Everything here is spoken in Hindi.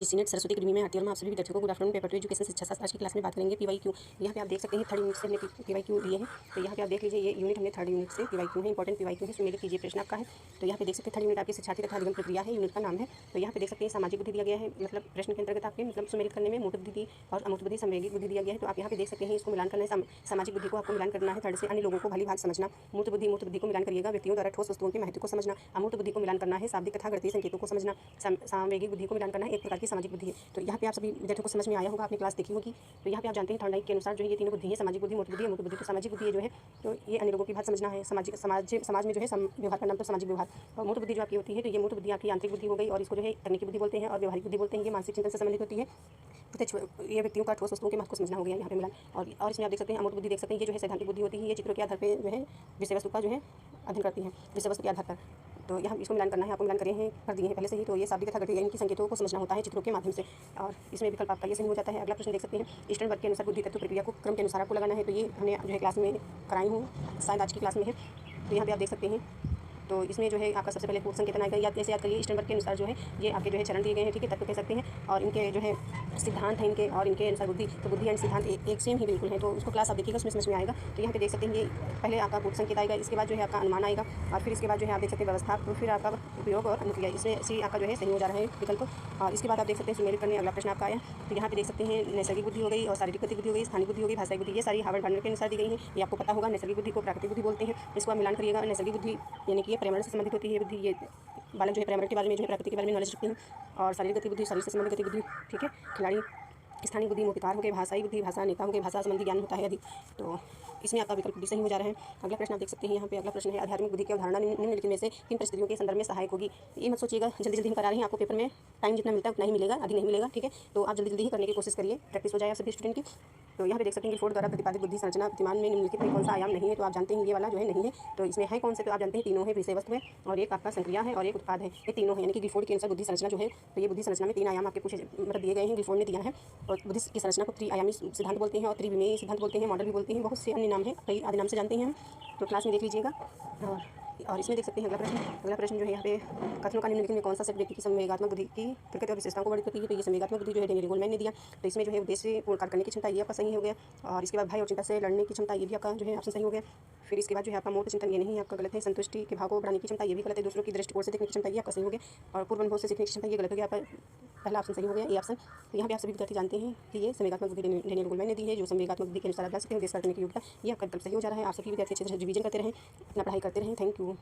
सीनेट सरस्वती अकेडमी में आती है और मैं आप सभी विद्यार्थियों को गुड आफ्टरनून। पेपर 2 एजुकेशन शिक्षा शास्त्र आज की क्लास में बात करेंगे पीवाईक्यू। यहाँ पे आप देख सकते हैं थर्ड यूनिट से हमने पीवाईक्यू लिए हैं। तो यहाँ पे आप देख लीजिए ये यूनिट हमने थर्ड यूनिट से पीवाईक्यू है, इंपॉर्टेंट पीवाईक्यू है, सुमेलित कीजिए प्रश्न आपका है। तो यहाँ पे देख सकते हैं थर्ड यूनिट आपकी शिक्षार्थी तथा अधिगम प्रक्रिया है, यूनिट का नाम है। तो यहाँ पे देख सकते हैं सामाजिक बुद्धि दिया गया है, मतलब प्रश्न के अंतर्गत आपके मतलब सुमेलित करने में मूर्त बुद्धि और अमूर्त बुद्धि संवेगिक बुद्धि दिया गया है। तो आप यहाँ पे देख सकते हैं इसको मिलान करना है, सामाजिक बुद्धि को आपको मिलान करना है थर्ड से, अन्य लोगों को भली भाग समझना। मूर्त बुद्धि को मिलान करिएगा, व्यक्तियों द्वारा ठोस वस्तुओं के महत्व को समझना। अमूर्त बुद्धि को मिलान करना है शाब्दिक तथा गणितीय संकेतों को समझना। सामवेगिक बुद्धि को मिलान करना है एक प्रकार की सामाजिक बुद्धि है। तो यहाँ पे आप सभी विद्यार्थियों को समझ में आया होगा, आपने क्लास देखी होगी। तो यहाँ पे आप जानते हैं थर्ड लाइन के अनुसार जो है ये तीनों बुद्धि है, सामाजिक बुद्धि, मूर्त बुद्धि, अमूर्त बुद्धि। तो सामाजिक बुद्धि जो है तो ये अन्य लोगों की बात समझना है, समाज में जो है व्यवहार करना, तो सामाजिक व्यवहार। और मूर्त बुद्धि जो आपकी होती है तो ये मूर्त बुद्धि आपकी आंतरिक बुद्धि हो गई और इसको जो है तकनीकी बुद्धि बोलते हैं और व्यवहारिक बुद्धि बोलते हैं। ये मानसिक चिंतन से संबंधित होती है, ये व्यक्तियों का ठोस वस्तुओं के महत्व को समझना हो गया यहाँ पे मिलान। और इसमें आप देख सकते हैं अमूर्त बुद्धि देख सकते हैं, ये जो है सैद्धांतिक बुद्धि होती है, ये चित्रों के आधार पर जो है विषय वस्तु का जो है अध्ययन करती है, विषय वस्तु के आधार पर। तो यहाँ इसको मिलान करना है, आपको मिलान कर दिए हैं पहले से ही। तो ये शाब्दिक तथा गणितीय इनकी संकेतों को समझना होता है चित्रों के माध्यम से, और इसमें विकल्प आपका ये सही हो जाता है। अगला प्रश्न देख सकते हैं, ईस्टर्न वर्ग के अनुसार बुद्धि तत्व प्रक्रिया को क्रम के अनुसार आपको लगाना है। तो ये हमने जो है क्लास में कराई हूँ, शायद आज की क्लास में है। तो यहाँ पे आप देख सकते हैं, तो इसमें जो है आपका सबसे पहले पूर्ण संकेतन आएगा, याद कैसे याद करिए, ईस्टर्न वर्ग के अनुसार जो है ये आपके जो है चरण दिए गए हैं, ठीक है, तत्व कह सकते हैं, और इनके जो है सिद्धांत हैं इनके, और इनके अनुसार बुद्धि, तो बुद्धि एंड सिद्धांत एक सेम ही बिल्कुल है। तो उसको क्लास आप देखिएगा, उसमें समझ में आएगा। तो यहाँ पे देख सकते हैं ये पहले आपका पूर्ण संकेत आएगा, इसके बाद जो है आपका अनुमान आएगा, और फिर इसके बाद जो है आप देख सकते हैं व्यवस्था, तो फिर आपका उपयोग और अनुक्रिया, इससे आपका जो है सही हो जा रहा है विकल्प। और इसके बाद आप देख सकते हैं सुमेलित करने अगला प्रश्न आपका आया। तो यहाँ पे देख सकते हैं नैसर्गिक बुद्धि हो गई, और शारीरिक गतिविधि हो गई, स्थानिक बुद्धि हो गई, भाषाई बुद्धि, ये सारी हार्वर्ड गवर्नर के अनुसार दी गई है। ये आपको पता होगा, नैसर्गिक बुद्धि को प्राकृतिक बुद्धि बोलते हैं। इसको आप मिलान करिएगा। नैसर्गिक बुद्धि यानी कि ये पर्यावरण से संबंधित होती है बुद्धि, ये बालक जो है पर्यावरण के बारे में जो है प्रकृति के बारे में नॉलेज रखते हैं। और शारीरिक गतिविधि शरीर से संबंधित गतिविधि, ठीक है, खिलाड़ी। स्थानीय बुद्धि मूर्तिकार हो गए, भाषाई बुद्धि भाषा नेता हो गए, भाषा संबंधी ज्ञान होता है अधिक। तो इसमें आपका विकल्प भी सही हो जा रहा है। अगला प्रश्न आप देख सकते हैं, यहाँ पे अगला प्रश्न है, आध्यात्मिक बुद्धि की अवधारणा निम्नलिखित में से किन परिस्थितियों के संदर्भ में सहायक होगी। ये मत सोचिएगा जल्दी जल्दी हम करा रहे हैं, आपको पेपर में टाइम जितना मिलता है उतना ही मिलेगा, अधिक नहीं मिलेगा, ठीक है। तो आप जल्दी जल्दी ही करने की कोशिश करिए, प्रैक्टिस हो जाए आप सभी स्टूडेंट की। तो यहाँ पे देख सकते हैं कि फोर्ड द्वारा प्रतिपादित बुद्धि संरचना प्रतिमान में निम्नलिखित में कौन सा आयाम नहीं है। तो आप जानते हैं ये वाला जो है नहीं है। तो इसमें है कौन से, तो आप जानते हैं तीनों है, विषय वस्तु है, और एक आपका संक्रिया है, और एक उत्पाद है। ये तीनों है, यानी कि गिलफोर्ड के अनुसार बुद्धि संरचना जो है, तो ये बुद्धि संरचना में तीन आयाम आपके पूछे मतलब दिए गए हैं, गिलफोर्ड ने दिया है। और बुद्धि की संरचना को त्रिआयामी सिद्धांत बोलते हैं, और त्रिविमीय सिद्धांत बोलते हैं, मॉडल भी बोलते हैं, बहुत से अन्य नाम है, कई आदि नाम से जानते हैं हम। तो क्लास में देख लीजिएगा। और इसमें देख सकते हैं अगला प्रश्न जो है यहाँ पे, कथनों का निम्नलिखित में कौन सा सेट व्यक्ति की संवेगात्मक बुद्धि की प्रकृति और विशेषताओं को वर्णित करती है। तो ये संवेगात्मक बुद्धि जो है डेनियल गोलमैन ने दिया। तो इसमें जो है उद्देश्य पूर्ण कार्य करने की क्षमता, ये आपका सही हो गया। और इसके बाद भय और चिंता से लड़ने की क्षमता, ये भी आपका जो है ऑप्शन सही हो गया। फिर इसके बाद जो है आपका मूर्त चिंतन, ये नहीं आपका गलत है। संतुष्टि के भाव को बढ़ाने की क्षमता, ये भी गलत है। दूसरों की दृष्टिकोण से देखने की क्षमता, ये आपका सही हो गया। और पूर्व अनुभव से सीखने की क्षमता, ये गलत हो गया, आपका पहला ऑप्शन सही हो गया, ये ऑप्शन। तो यहाँ पे आप सभी विद्यार्थी जानते हैं कि ये संवेगात्मक बुद्धि डेनियल गोलमैन ने दी है, जो संवेगात्मक बुद्धि के अनुसार आप जा सकते हैं, उद्देश्य करने की योग्यता, ये आपका विकल्प सही हो जा रहा है। आप सभी विद्यार्थी अच्छे से रिवीजन करते रहें, अपना पढ़ाई करते रहें। Thank you.